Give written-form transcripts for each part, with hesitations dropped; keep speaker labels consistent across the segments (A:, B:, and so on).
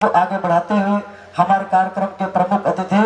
A: को आगे बढ़ाते हुए हमारे कार्यक्रम के प्रमुख अतिथि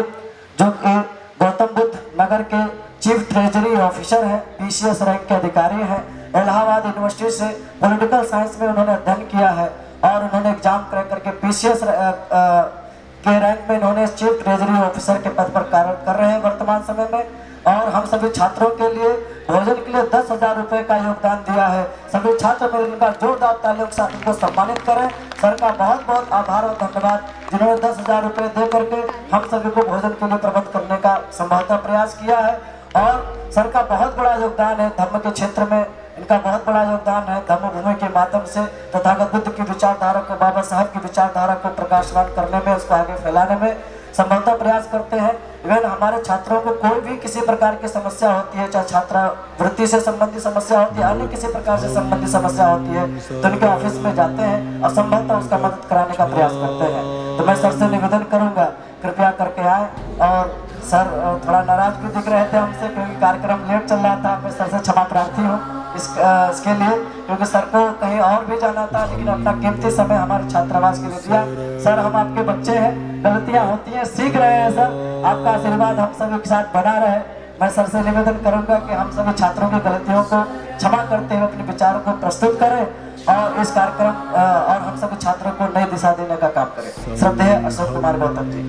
A: जो कि गौतम बुद्ध नगर के चीफ ट्रेजरी ऑफिसर हैं, पीसीएस रैंक के अधिकारी हैं, इलाहाबाद यूनिवर्सिटी से पॉलिटिकल साइंस में उन्होंने अध्ययन किया है और उन्होंने एग्जाम क्रैक करके पीसीएस के रैंक में इन्होंने चीफ ट्रेजरी ऑफिसर के पद पर कार्य कर रहे हैं वर्तमान समय में। और हम सभी छात्रों के लिए भोजन के लिए 10,000 रुपए का योगदान दिया है। सभी छात्र मिलकर इनका जोरदार तालियों के साथ इनको सम्मानित करें। सर का बहुत बहुत आभार और धन्यवाद जिन्होंने 10,000 रुपए दे करके हम सभी को भोजन के लिए प्रबंध करने का संभवतः प्रयास किया है। और सर का बहुत बड़ा योगदान है धर्म के क्षेत्र में, इनका बहुत बड़ा योगदान है धर्म भूमि के माध्यम से तथागत बुद्ध की विचारधारा को, बाबा साहब की विचारधारा को प्रकाशमान करने में, उसको आगे फैलाने में संभवतः प्रयास करते हैं। इवन हमारे छात्रों को कोई भी किसी प्रकार की समस्या होती है, चाहे छात्रवृत्ति से संबंधित समस्या होती है, अन्य किसी प्रकार से संबंधित समस्या होती है, तो उनके ऑफिस में जाते हैं और संभवतः उसका मदद कराने का प्रयास करते हैं। तो मैं सर से निवेदन करूंगा कृपया करके आए। और सर थोड़ा नाराज भी दिख रहे थे हमसे क्योंकि कार्यक्रम लेट चल रहा था। मैं सर से क्षमा प्रार्थी हूँ इसके लिए, क्योंकि सर को कहीं और भी जाना था, लेकिन अपना कीमती समय हमारे छात्रावास के लिए दिया। सर हम आपके बच्चे हैं, गलतियां होती हैं, सीख रहे हैं सर, आपका आशीर्वाद हम सभी के साथ बना रहे। मैं सर से निवेदन करूंगा कि हम सभी छात्रों की गलतियों को क्षमा करते हुए अपने विचारों को प्रस्तुत करें और इस कार्यक्रम और हम सभी छात्रों को नई दिशा देने का काम करें। श्रद्धेय अशोक कुमार गौतम जी।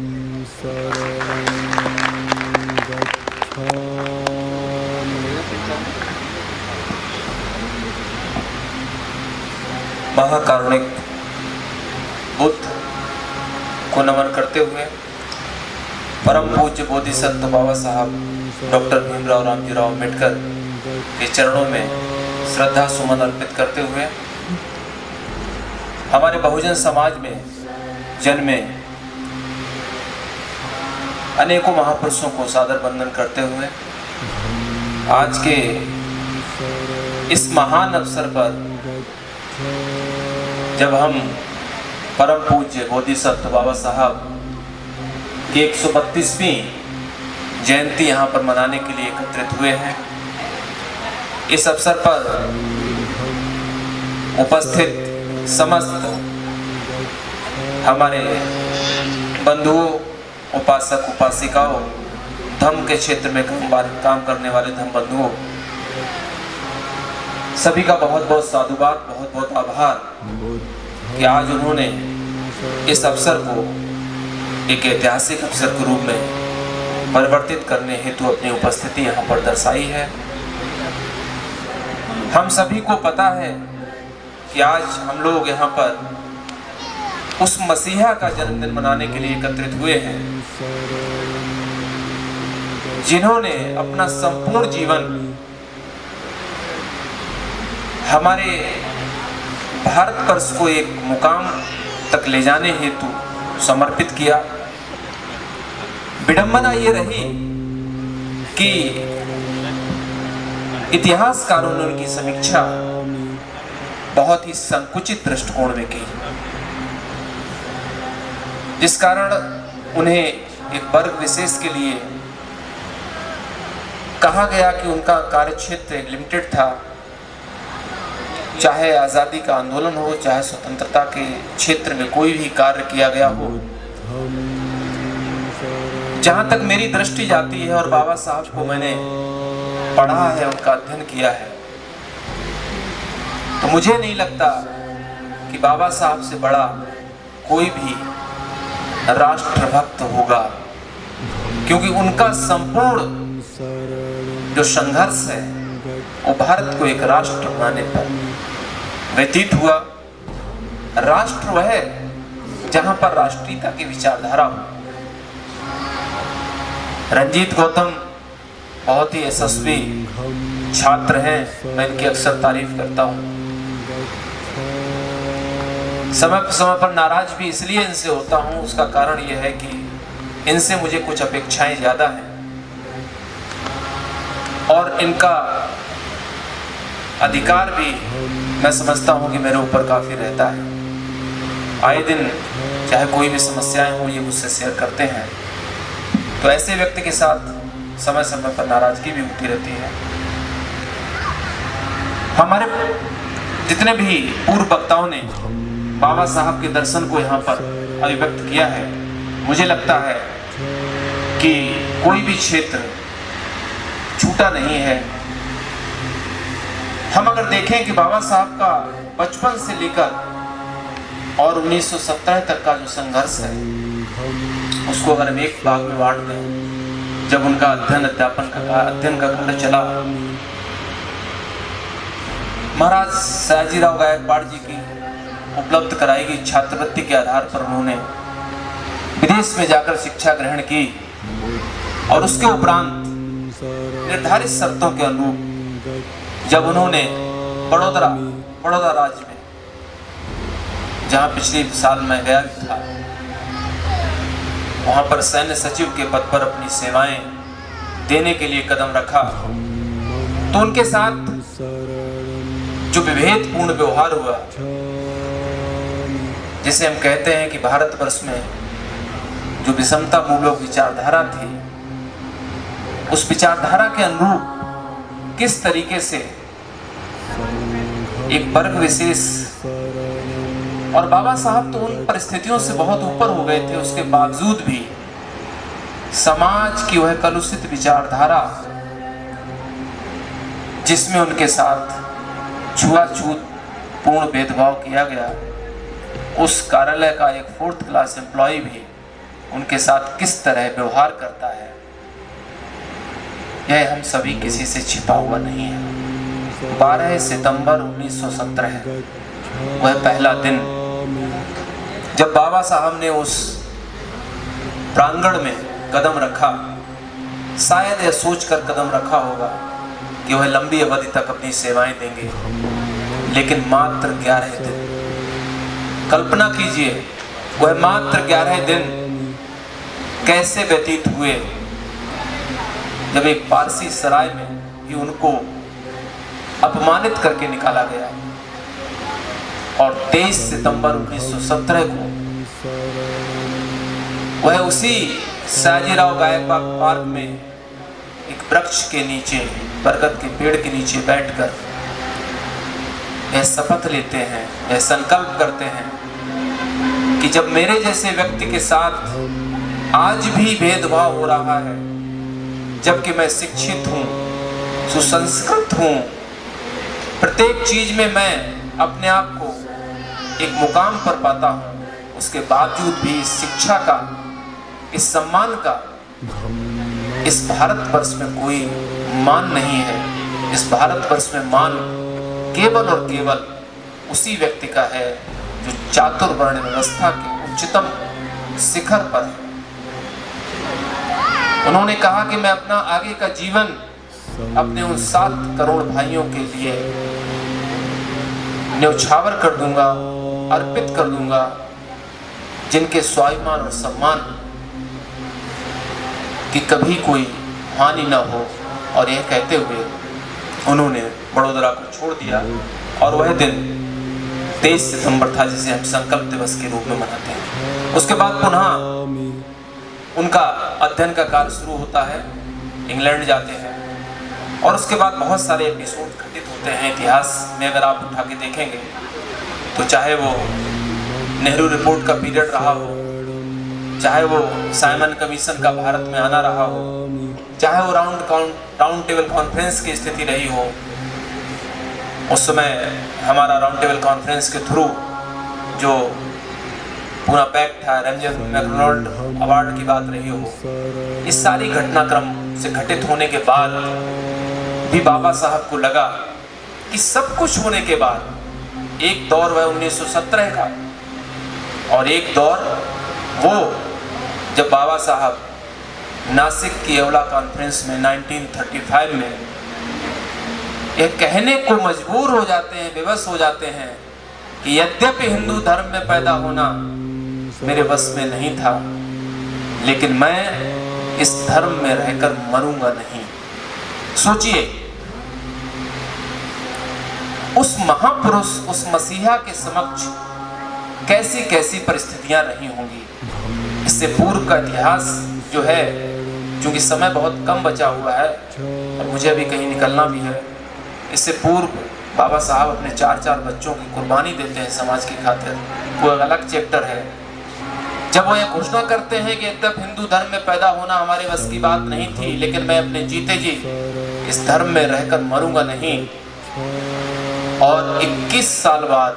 B: महाकारुणिक बुद्ध को नमन करते हुए परम पूज्य बोधिसत्व बाबा साहब डॉक्टर भीमराव रामजीराव अम्बेडकर के चरणों में श्रद्धा सुमन अर्पित करते हुए हमारे बहुजन समाज में जन्मे अनेकों महापुरुषों को सादर वंदन करते हुए आज के इस महान अवसर पर जब हम परम पूज्य बोधिसत्व बाबा साहब की 132वीं जयंती यहाँ पर मनाने के लिए एकत्रित हुए हैं, इस अवसर पर उपस्थित समस्त हमारे बंधुओं, उपासक उपासिकाओं, धर्म के क्षेत्र में काम करने वाले धर्म बंधुओं, सभी का बहुत बहुत साधुवाद, बहुत बहुत आभार कि आज उन्होंने इस अवसर को एक ऐतिहासिक अवसर के रूप में परिवर्तित करने हेतु अपनी उपस्थिति यहाँ पर दर्शाई है। हम सभी को पता है कि आज हम लोग यहाँ पर उस मसीहा का जन्मदिन मनाने के लिए एकत्रित हुए हैं जिन्होंने अपना संपूर्ण जीवन हमारे भारतवर्ष को एक मुकाम तक ले जाने हेतु समर्पित किया। विडंबना ये रही कि इतिहासकारों ने उनकी समीक्षा बहुत ही संकुचित दृष्टिकोण में की, जिस कारण उन्हें एक वर्ग विशेष के लिए कहा गया कि उनका कार्यक्षेत्र लिमिटेड था। चाहे आज़ादी का आंदोलन हो, चाहे स्वतंत्रता के क्षेत्र में कोई भी कार्य किया गया हो, जहाँ तक मेरी दृष्टि जाती है और बाबा साहब को मैंने पढ़ा है, उनका अध्ययन किया है, तो मुझे नहीं लगता कि बाबा साहब से बड़ा कोई भी राष्ट्रभक्त होगा, क्योंकि उनका संपूर्ण जो संघर्ष है वो भारत को एक राष्ट्र बनाने पर व्यतीत हुआ। राष्ट्र वह है जहां पर राष्ट्रीयता की विचारधारा हो। रंजीत गौतम बहुत ही यशस्वी छात्र हैं, मैं इनकी अक्सर तारीफ करता हूं। समय पर नाराज भी इसलिए इनसे होता हूं, उसका कारण यह है कि इनसे मुझे कुछ अपेक्षाएं ज्यादा हैं और इनका अधिकार भी मैं समझता हूं कि मेरे ऊपर काफी रहता है। आए दिन चाहे कोई भी समस्याएं हो, ये मुझसे शेयर करते हैं, तो ऐसे व्यक्ति के साथ समय समय पर नाराजगी भी होती रहती है। हमारे जितने भी पूर्व वक्ताओं ने बाबा साहब के दर्शन को यहाँ पर अभिव्यक्त किया है। मुझे लगता है कि कोई भी क्षेत्र छूटा नहीं है। हम अगर देखें कि बाबा साहब का बचपन से लेकर और 1917 तक का जो संघर्ष है, उसको अगर हम एक भाग में बांट दें, जब उनका अध्ययन का कार्य चला, महाराज सयाजीराव गायकवाड़ जी की उपलब्ध कराई गई छात्रवृत्ति के आधार पर उन्होंने विदेश में जाकर शिक्षा ग्रहण की और उसके उपरांत निर्धारित शर्तों के अनुरूप जब उन्होंने बड़ौदा राज्य में, जहां पिछले साल मैं गया भी था, वहां पर सैन्य सचिव के पद पर अपनी सेवाएं देने के लिए कदम रखा, तो उनके साथ जो विभेदपूर्ण व्यवहार हुआ, जिसे हम कहते हैं कि भारतवर्ष में जो विषमता मूलक विचारधारा थी, उस विचारधारा के अनुरूप किस तरीके से एक वर्ग विशेष, और बाबा साहब तो उन परिस्थितियों से बहुत ऊपर हो गए थे, उसके बावजूद भी समाज की वह कलुषित विचारधारा जिसमें उनके साथ छुआछूत पूर्ण भेदभाव किया गया, उस कार्यालय का एक 4th क्लास एम्प्लॉय भी उनके साथ किस तरह व्यवहार करता है, यह हम सभी किसी से छिपा हुआ नहीं है। 12 सितंबर 1917 वह पहला दिन जब बाबा साहब ने उस प्रांगण में कदम रखा, शायद यह सोचकर कदम रखा होगा कि वह लंबी अवधि तक अपनी सेवाएं देंगे, लेकिन मात्र 11 दिन, कल्पना कीजिए वह मात्र 11 दिन कैसे व्यतीत हुए जब एक पारसी सराय में ही उनको अपमानित करके निकाला गया। और 23 सितंबर 1917 को वह उसी सयाजीराव गायकवाड़ पार्क में एक वृक्ष के नीचे, बरगद के पेड़ के नीचे बैठकर यह शपथ लेते हैं, यह संकल्प करते हैं कि जब मेरे जैसे व्यक्ति के साथ आज भी भेदभाव हो रहा है, जबकि मैं शिक्षित हूँ, सुसंस्कृत हूँ, प्रत्येक चीज में मैं अपने आप को एक मुकाम पर पाता हूँ, उसके बावजूद भी इस शिक्षा का, इस सम्मान का इस भारतवर्ष में कोई मान नहीं है। इस भारतवर्ष में मान केवल और केवल उसी व्यक्ति का है जो चातुर्वर्ण व्यवस्था के उच्चतम शिखर पर है। उन्होंने कहा कि मैं अपना आगे का जीवन अपने उन 7 करोड़ भाइयों के लिए न्यौछावर कर दूंगा, अर्पित कर दूंगा, जिनके स्वाभिमान और सम्मान कि कभी कोई हानि न हो। और यह कहते हुए उन्होंने बड़ौदा को छोड़ दिया और वह दिन 23 सितंबर था जिसे हम संकल्प दिवस के रूप में मनाते हैं। उसके बाद पुनः उनका अध्ययन का कार्य शुरू होता है, इंग्लैंड जाते हैं और उसके बाद बहुत सारे एपिसोड घटित होते हैं इतिहास में। अगर आप उठा के देखेंगे तो चाहे वो नेहरू रिपोर्ट का पीरियड रहा हो, चाहे वो साइमन कमीशन का भारत में आना रहा हो, चाहे वो राउंड टेबल कॉन्फ्रेंस की स्थिति रही हो, उस समय हमारा राउंड टेबल कॉन्फ्रेंस के थ्रू जो पूरा पैक्ट था, रंजन मैकडोनाल्ड अवार्ड की बात रही हो, इस सारी घटनाक्रम से घटित होने के बाद भी बाबा साहब को लगा कि सब कुछ होने के बाद एक दौर वह 1917 का और एक दौर वो जब बाबा साहब नासिक की अवला कॉन्फ्रेंस में 1935 में यह कहने को मजबूर हो जाते हैं, विवश हो जाते हैं कि यद्यपि हिंदू धर्म में पैदा होना मेरे बस में नहीं था, लेकिन मैं इस धर्म में रहकर मरूंगा नहीं। सोचिए उस महापुरुष, उस मसीहा के समक्ष कैसी कैसी परिस्थितियां रही होंगी। इससे पूर्व का इतिहास जो है, क्योंकि समय बहुत कम बचा हुआ है और मुझे अभी कहीं निकलना भी है, इससे पूर्व बाबा साहब अपने 4 बच्चों की कुर्बानी देते हैं समाज की खातिर, वो एक अलग चैप्टर है। जब वो ये घोषणा करते हैं कि तब हिंदू धर्म में पैदा होना हमारे बस की बात नहीं थी, लेकिन मैं अपने जीते जी इस धर्म में रहकर मरूंगा नहीं, और 21 साल बाद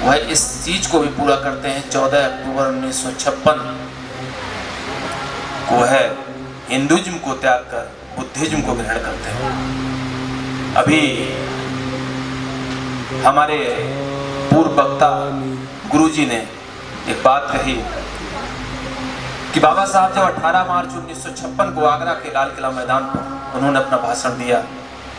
B: वह इस चीज को भी पूरा करते हैं। 14 अक्टूबर 1956 को वह हिंदुइज्म को त्याग कर बुद्धिज्म को ग्रहण करते हैं। अभी हमारे पूर्व वक्ता गुरुजी ने एक बात कही कि बाबा साहब जब 18 मार्च 1956 को आगरा के लाल किला मैदान पर उन्होंने अपना भाषण दिया,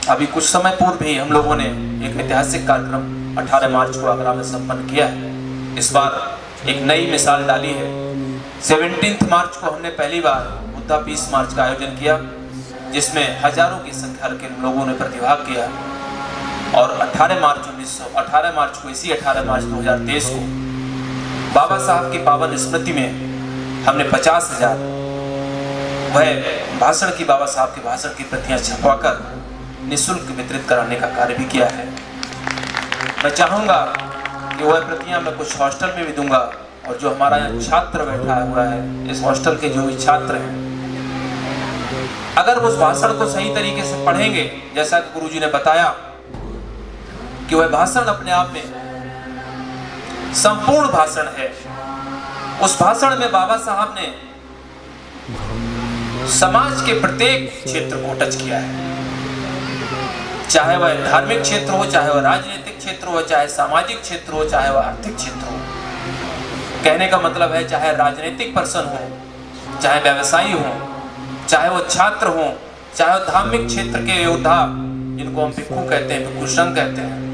B: अभी कुछ समय पूर्व ही हम लोगों ने एक ऐतिहासिक कार्यक्रम 18 मार्च को आगरा में संपन्न किया है। इस बार एक नई मिसाल डाली है। 17 मार्च को हमने पहली बार बुद्धा पीस मार्च का आयोजन किया, जिसमें हजारों की संख्या के लोगों ने प्रतिभाग किया, और 18 मार्च को इसी 18 मार्च 2023 को बाबा साहब की पावन स्मृति में हमने 50,000 वह भाषण की बाबा साहब के भाषण की प्रतियां छपवाकर निःशुल्क वितरित कराने का कार्य भी किया है। मैं चाहूंगा कि वह प्रतियां मैं कुछ हॉस्टल में भी दूंगा, और जो हमारा यहाँ छात्र बैठा हुआ है, इस हॉस्टल के जो भी छात्र हैं, अगर उस भाषण को सही तरीके से पढ़ेंगे, जैसा कि गुरुजी ने बताया कि वह भाषण अपने आप में संपूर्ण भाषण है। उस भाषण में बाबा साहब ने समाज के प्रत्येक क्षेत्र को टच किया है, चाहे वह धार्मिक क्षेत्र हो, चाहे वह राजनीतिक क्षेत्र हो, चाहे सामाजिक क्षेत्र हो, चाहे वह आर्थिक क्षेत्र हो। कहने का मतलब है चाहे राजनीतिक पर्सन हो, चाहे व्यवसायी हो, चाहे वो छात्र हो, चाहे वो धार्मिक क्षेत्र के योद्धा जिनको हम भिक्षु कहते हैं, भिक्षु संघ कहते हैं,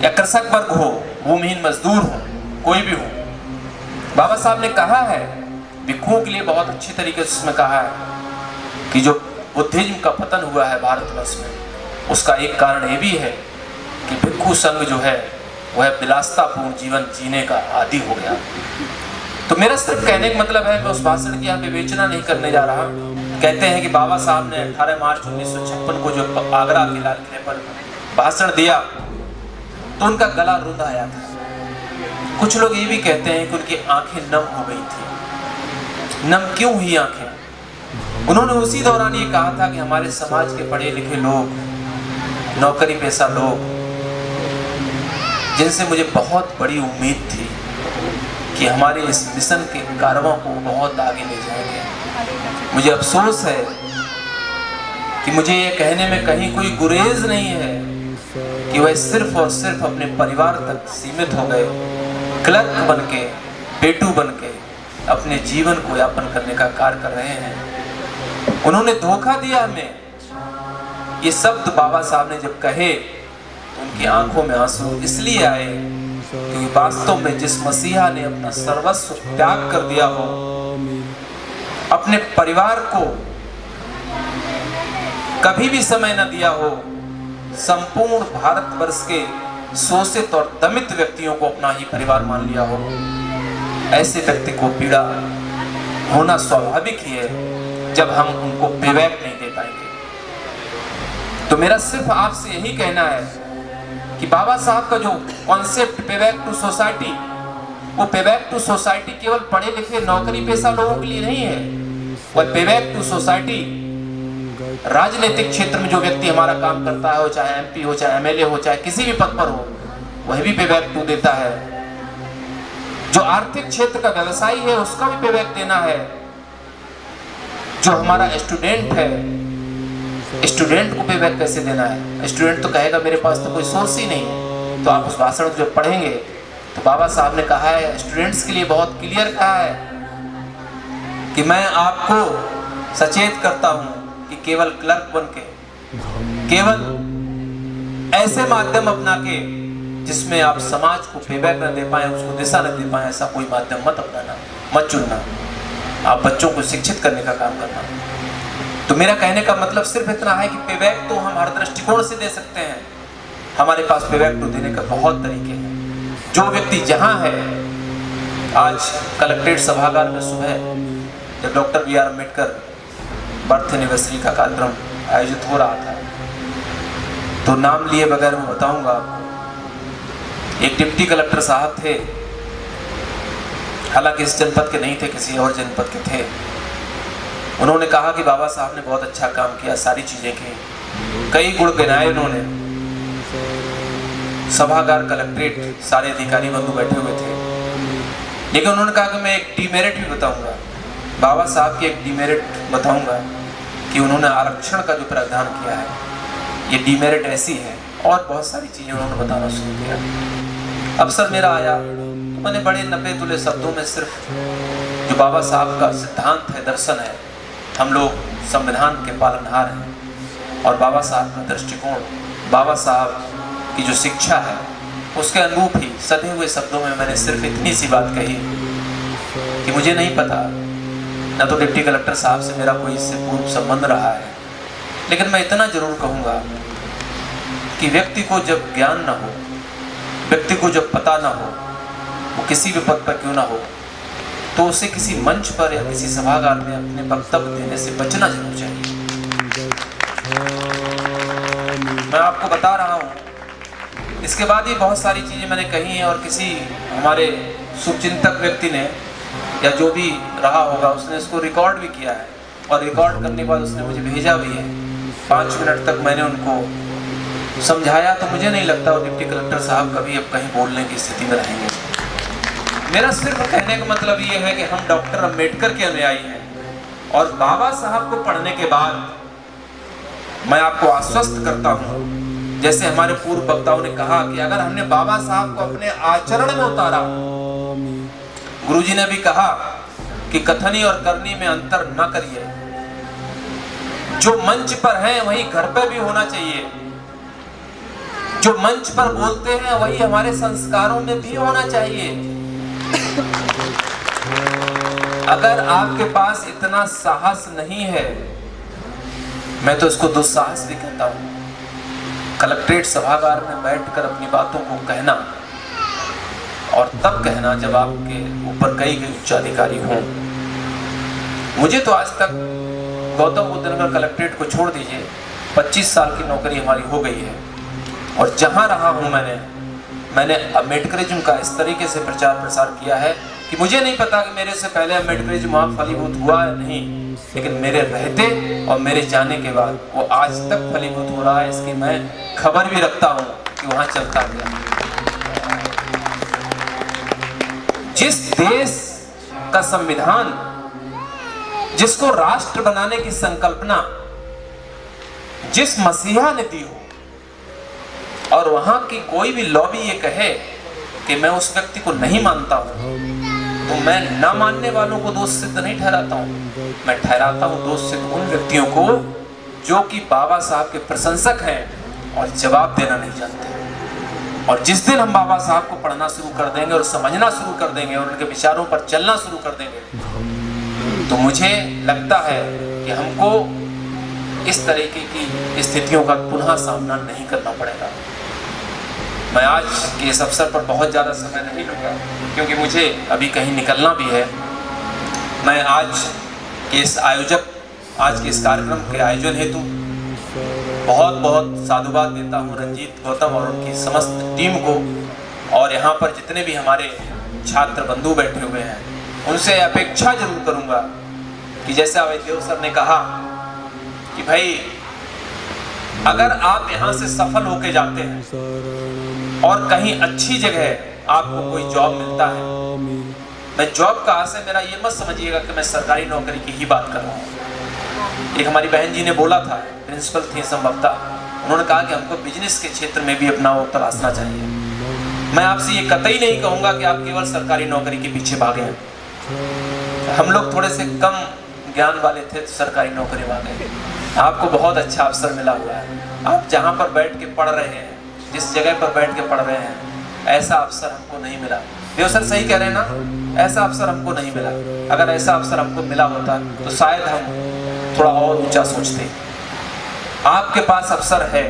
B: या कृषक वर्ग हो, भूमिहीन मजदूर हो, कोई भी हो, बाबा साहब ने कहा है भिक्षुओं के लिए बहुत अच्छी तरीके से उसमें कहा है कि जो बुद्धिज्म का पतन हुआ है भारतवर्ष में, उसका एक कारण ये भी है कि भिक्षु संघ जो है वह विलासतापूर्ण जीवन जीने का आदी हो गया। तो मेरा सिर्फ कहने का मतलब है, मैं उस भाषण की यहाँ विवेचना नहीं करने जा रहा। कहते हैं कि बाबा साहब ने 18 मार्च 1956 को जो आगरा के लाल किले पर भाषण दिया तो उनका गला रुंध आया था। कुछ लोग ये भी कहते हैं कि उनकी आंखें नम हो गई थी। नम क्यों हुई आंखें? उन्होंने उसी दौरान ये कहा था कि हमारे समाज के पढ़े लिखे लोग, नौकरी पेशा लोग, जिनसे मुझे बहुत बड़ी उम्मीद थी कि हमारे इस मिशन के कार्यों को बहुत आगे ले जाएंगे। मुझे अफसोस है कि मुझे ये कहने में कहीं कोई गुरेज नहीं है कि वह सिर्फ और सिर्फ अपने परिवार तक सीमित हो गए, क्लर्क बनके, पेटू बनके अपने जीवन को यापन करने का कार्य कर रहे हैं। उन्होंने धोखा दिया हमें। ये शब्द बाबा साहब ने जब कहे तो उनकी आंखों में आंसू इसलिए आए क्योंकि वास्तव में जिस मसीहा ने अपना सर्वस्व त्याग कर दिया हो, अपने परिवार को कभी भी समय न दिया हो, संपूर्ण भारतवर्ष के शोषित और दमित व्यक्तियों को अपना ही परिवार मान लिया हो, ऐसे व्यक्ति को पीड़ा होना स्वाभाविक ही है जब हम उनको पेबैक नहीं दे पाएंगे। तो मेरा सिर्फ आपसे यही कहना है कि बाबा साहब का जो कॉन्सेप्ट पेबैक टू सोसाइटी, वो पेबैक टू सोसाइटी केवल पढ़े लिखे नौकरी पेशा लोगों के लिए नहीं है। वह पेबैक टू सोसाइटी राजनीतिक क्षेत्र में जो व्यक्ति हमारा काम करता है, चाहे एमपी हो, चाहे एमएलए हो, चाहे किसी भी पद पर हो, वह भी पेबैक टू देता है। जो आर्थिक क्षेत्र का व्यवसायी है उसका भी पेबैक देना है। जो हमारा स्टूडेंट है, स्टूडेंट को पेबैक कैसे देना है? स्टूडेंट तो कहेगा मेरे पास तो कोई सोर्स ही नहीं है। तो आप उस भाषण को जब पढ़ेंगे तो बाबा साहब ने कहा है, स्टूडेंट्स के लिए बहुत क्लियर कहा है कि मैं आपको सचेत करता हूं कि केवल क्लर्क बन के, केवल ऐसे माध्यम अपना के जिसमें आप समाज को पेबैक न दे पाए, उसको दिशा न दे पाए, ऐसा कोई माध्यम मत अपनाना, मत चुनना। आप बच्चों को शिक्षित करने का काम करना। तो मेरा कहने का मतलब सिर्फ इतना है कि पेबैक तो हम हर दृष्टिकोण से दे सकते हैं। हमारे पास पेबैक तो देने का बहुत तरीके हैं। जो व्यक्ति जहां है, आज कलेक्ट्रेट सभागार में सुबह जब doctor B.R. Ambedkar birth anniversary का कार्यक्रम आयोजित हो रहा था, तो नाम लिए बगैर मैं बताऊंगा आपको एक डिप्टी कलेक्टर साहब थे, हालांकि इस जनपद के नहीं थे, किसी और जनपद के थे। उन्होंने कहा कि बाबा साहब ने बहुत अच्छा काम किया, सारी चीज़ें की, कई गुण गिनाए उन्होंने। सभागार, कलेक्ट्रेट, सारे अधिकारी बंधु बैठे हुए थे, लेकिन उन्होंने कहा कि मैं एक डीमेरिट भी बताऊंगा। बाबा साहब की एक डीमेरिट बताऊंगा कि उन्होंने आरक्षण का जो प्रावधान किया है, ये डीमेरिट ऐसी है, और बहुत सारी चीज़ें उन्होंने बताना शुरू किया। अवसर मेरा आया, मैंने बड़े नपे तुले शब्दों में सिर्फ जो बाबा साहब का सिद्धांत है, दर्शन है, हम लोग संविधान के पालनहार हैं, और बाबा साहब का दृष्टिकोण, बाबा साहब की जो शिक्षा है, उसके अनुरूप ही सधे हुए शब्दों में मैंने सिर्फ इतनी सी बात कही कि मुझे नहीं पता, न तो डिप्टी कलेक्टर साहब से मेरा कोई इससे पूर्व संबंध रहा है, लेकिन मैं इतना जरूर कहूँगा कि व्यक्ति को जब ज्ञान न हो, व्यक्ति को जब पता न हो, वो किसी भी पद पर क्यों ना हो, तो उसे किसी मंच पर या किसी सभागार में अपने वक्तव्य देने से बचना जरूर चाहिए। मैं आपको बता रहा हूँ, इसके बाद ये बहुत सारी चीज़ें मैंने कही हैं, और किसी हमारे शुभचिंतक व्यक्ति ने या जो भी रहा होगा उसने इसको रिकॉर्ड भी किया है, और रिकॉर्ड करने के बाद उसने मुझे भेजा भी है। 5 मिनट तक मैंने उनको समझाया, तो मुझे नहीं लगता वो डिप्टी कलेक्टर साहब कभी अब कहीं बोलने की स्थिति में रहेंगे। मेरा सिर्फ कहने का मतलब ये है कि हम डॉक्टर अंबेडकर के अनुयायी हैं, और बाबा साहब को पढ़ने के बाद मैं आपको आश्वस्त करता हूँ, जैसे हमारे पूर्व वक्ताओं ने कहा कि अगर हमने बाबा साहब को अपने आचरण में उतारा, गुरुजी ने भी कहा कि कथनी और करनी में अंतर न करिए, जो मंच पर है वही घर पे भी होना चाहिए, जो मंच पर बोलते हैं वही हमारे संस्कारों में भी होना चाहिए। अगर आपके पास इतना साहस नहीं है, मैं तो इसको दुस्साहस भी कहता हूं, कलेक्ट्रेट सभागार में बैठकर अपनी बातों को कहना, और तब कहना जब आपके ऊपर कई उच्चाधिकारी हों। मुझे तो आज तक गौतम बुद्ध नगर कलेक्ट्रेट को छोड़ दीजिए, 25 साल की नौकरी हमारी हो गई है, और जहां रहा हूं मैंने अम्बेडकरिज्म का इस तरीके से प्रचार प्रसार किया है कि मुझे नहीं पता कि मेरे से पहले अम्बेडकरिज्म वहाँ फलीभूत हुआ या नहीं, लेकिन मेरे रहते और मेरे जाने के बाद वो आज तक फलीभूत हो रहा है। इसकी मैं खबर भी रखता हूँ कि वहाँ चलता गया। जिस देश का संविधान, जिसको राष्ट्र बनाने की संकल्पना जिस मसीहा ने दी हो, और वहां की कोई भी लॉबी ये कहे कि मैं उस व्यक्ति को नहीं मानता हूं, तो मैं ना मानने वालों को दोष सिद्ध नहीं ठहराता हूं, मैं ठहराता हूं दोष सिद्ध उन व्यक्तियों को जो कि बाबा साहब के प्रशंसक हैं और जवाब देना नहीं जानते। और जिस दिन हम बाबा साहब को पढ़ना शुरू कर देंगे और समझना शुरू कर देंगे और उनके विचारों पर चलना शुरू कर देंगे, तो मुझे लगता है कि हमको इस तरीके की स्थितियों का पुनः सामना नहीं करना पड़ेगा। मैं आज के इस अवसर पर बहुत ज़्यादा समय नहीं लूँगा, क्योंकि मुझे अभी कहीं निकलना भी है। मैं आज के इस कार्यक्रम के आयोजन हेतु बहुत बहुत साधुवाद देता हूँ रंजीत, गौतम और उनकी समस्त टीम को, और यहाँ पर जितने भी हमारे छात्र बंधु बैठे हुए हैं उनसे अपेक्षा जरूर करूँगा कि जैसे अवैधदेव सर ने कहा कि भाई अगर आप यहाँ से सफल होके जाते हैं और कहीं अच्छी जगह आपको कोई जॉब मिलता है, मैं जॉब का आशय मेरा ये मत समझिएगा कि मैं सरकारी नौकरी की ही बात कर रहा हूँ। एक हमारी बहन जी ने बोला था, प्रिंसिपल थी संभवतः, उन्होंने कहा कि हमको बिजनेस के क्षेत्र में भी अपना वो तलाशना चाहिए। मैं आपसे ये कतई नहीं कहूँगा कि आप केवल सरकारी नौकरी के पीछे भागे। हम लोग थोड़े से कम ज्ञान वाले थे तो सरकारी नौकरी वाले, आपको बहुत अच्छा अवसर मिला हुआ है। आप जहाँ पर बैठ के पढ़ रहे हैं, जिस जगह पर बैठ के पढ़ रहे हैं, ऐसा अवसर हमको नहीं मिला। देव सर सही कह रहे हैं ना, ऐसा अवसर हमको नहीं मिला। अगर ऐसा अवसर हमको मिला होता तो शायद हम थोड़ा और ऊंचा सोचते। आपके पास अवसर है,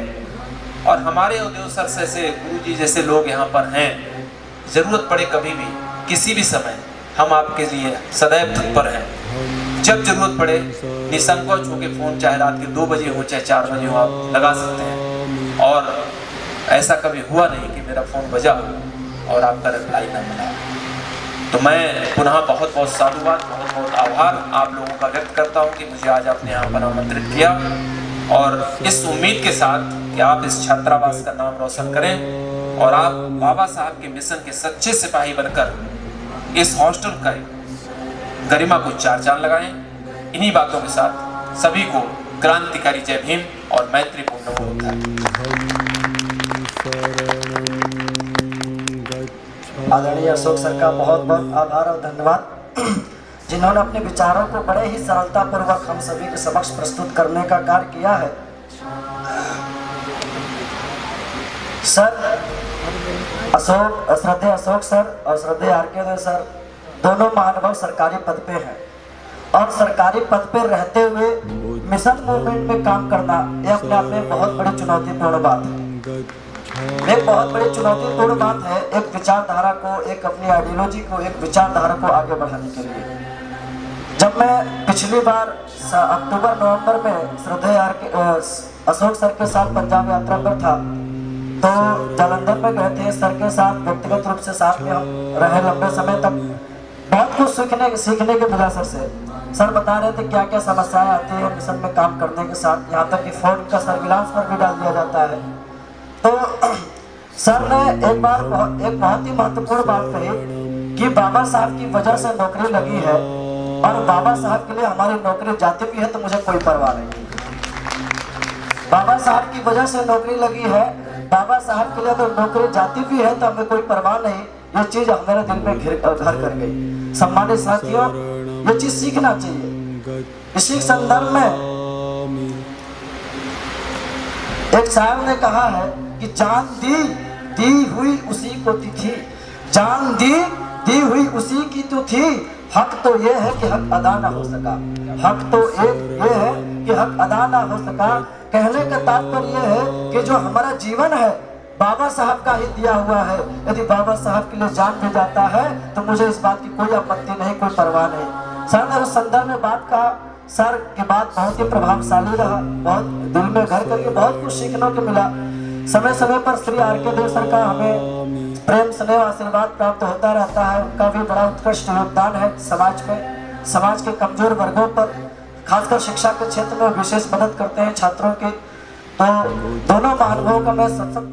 B: और हमारे देव सर जैसे गुरु जी जैसे लोग यहाँ पर हैं। जरूरत पड़े कभी भी, किसी भी समय, हम आपके लिए सदैव तत्पर हैं। जब जरूरत पड़े निसंकोच होकर फोन, चाहे रात के 2 बजे हो चाहे 4 बजे हो, आप लगा सकते हैं। और ऐसा कभी हुआ नहीं कि मेरा फोन बजा हो और आपका रिप्लाई न मिला। तो मैं पुनः बहुत बहुत साधुवाद, बहुत बहुत आभार आप लोगों का व्यक्त करता हूं कि मुझे आज आपने यहाँ पर आमंत्रित किया, और इस उम्मीद के साथ कि आप इस छात्रावास का नाम रोशन करें और आप बाबा साहब के मिशन के सच्चे सिपाही बनकर इस हॉस्टल का गरिमा को चार चांद लगाएं। इन्हीं बातों के साथ सभी को क्रांतिकारी जय भीम और मैत्रीपूर्ण नमो बुद्धाय।
A: आदरणीय अशोक सर का बहुत बहुत आभार और धन्यवाद, जिन्होंने अपने विचारों को बड़े ही सरलता पूर्वक हम सभी के समक्ष प्रस्तुत करने का कार्य किया है। सर श्रद्धेय अशोक सर और श्रद्धेय आर.के. सर दोनों महानुभाव सरकारी पद पे हैं, और सरकारी पद पे रहते हुए मिशन मूवमेंट में काम करना ये अपने आप में बहुत बड़ी चुनौतीपूर्ण बात है। एक बहुत बड़ी चुनौतीपूर्ण बात है एक विचारधारा को, एक अपनी आइडियोलॉजी को, एक विचारधारा को आगे बढ़ाने के लिए। जब मैं पिछली बार अक्टूबर-नवंबर में श्रद्धेय अशोक सर के साथ पंजाब यात्रा पर था, तो जालंधर में गए थे सर के साथ, व्यक्तिगत रूप से साथ में हम रहे लंबे समय तक। बहुत कुछ सीखने के मिला सर से। सर बता रहे थे क्या क्या समस्याएं आती है मिशन में काम करने के साथ, यहाँ तक कि फोन का सर्विलांस पर भी डाल दिया जाता है। तो सर ने एक बहुत ही महत्वपूर्ण बात कही कि बाबा साहब की वजह से नौकरी लगी है, और बाबा साहब के लिए हमारी नौकरी जाती भी है तो मुझे कोई परवाह नहीं। बाबा साहब की वजह से नौकरी लगी है, बाबा साहब के लिए अगर नौकरी जाती भी है तो हमें कोई परवाह नहीं। ये चीज हमारे दिल में घर कर गई। सम्मानित साथियों, ये चीज सीखना चाहिए। इसी संदर्भ में एक शायर ने कहा है कि जान दी हुई उसी को थी, जान दी हुई उसी की तो थी, हक तो ये है कि हक अदा ना हो सका। हक तो एक ये है कि हक अदा ना हो सका। कहने का तात्पर्य ये है कि जो हमारा जीवन है बाबा साहब का ही दिया हुआ है। यदि बाबा साहब के लिए जान भी जाता है तो मुझे इस बात की कोई आपत्ति नहीं, कोई परवाह नहीं। सर ने उस संदर्भ में बात कहा, सर की बात बहुत ही प्रभावशाली रहा, बहुत दिल में घर करके बहुत कुछ सीखने को मिला। समय समय पर श्री आर.के. सर का हमें प्रेम स्नेह आशीर्वाद प्राप्त होता रहता है। उनका भी बड़ा उत्कृष्ट योगदान है समाज में, समाज के कमजोर वर्गों पर, खासकर शिक्षा के क्षेत्र में विशेष मदद करते हैं छात्रों की। तो दोनों महानुभावों का मैं सत्संग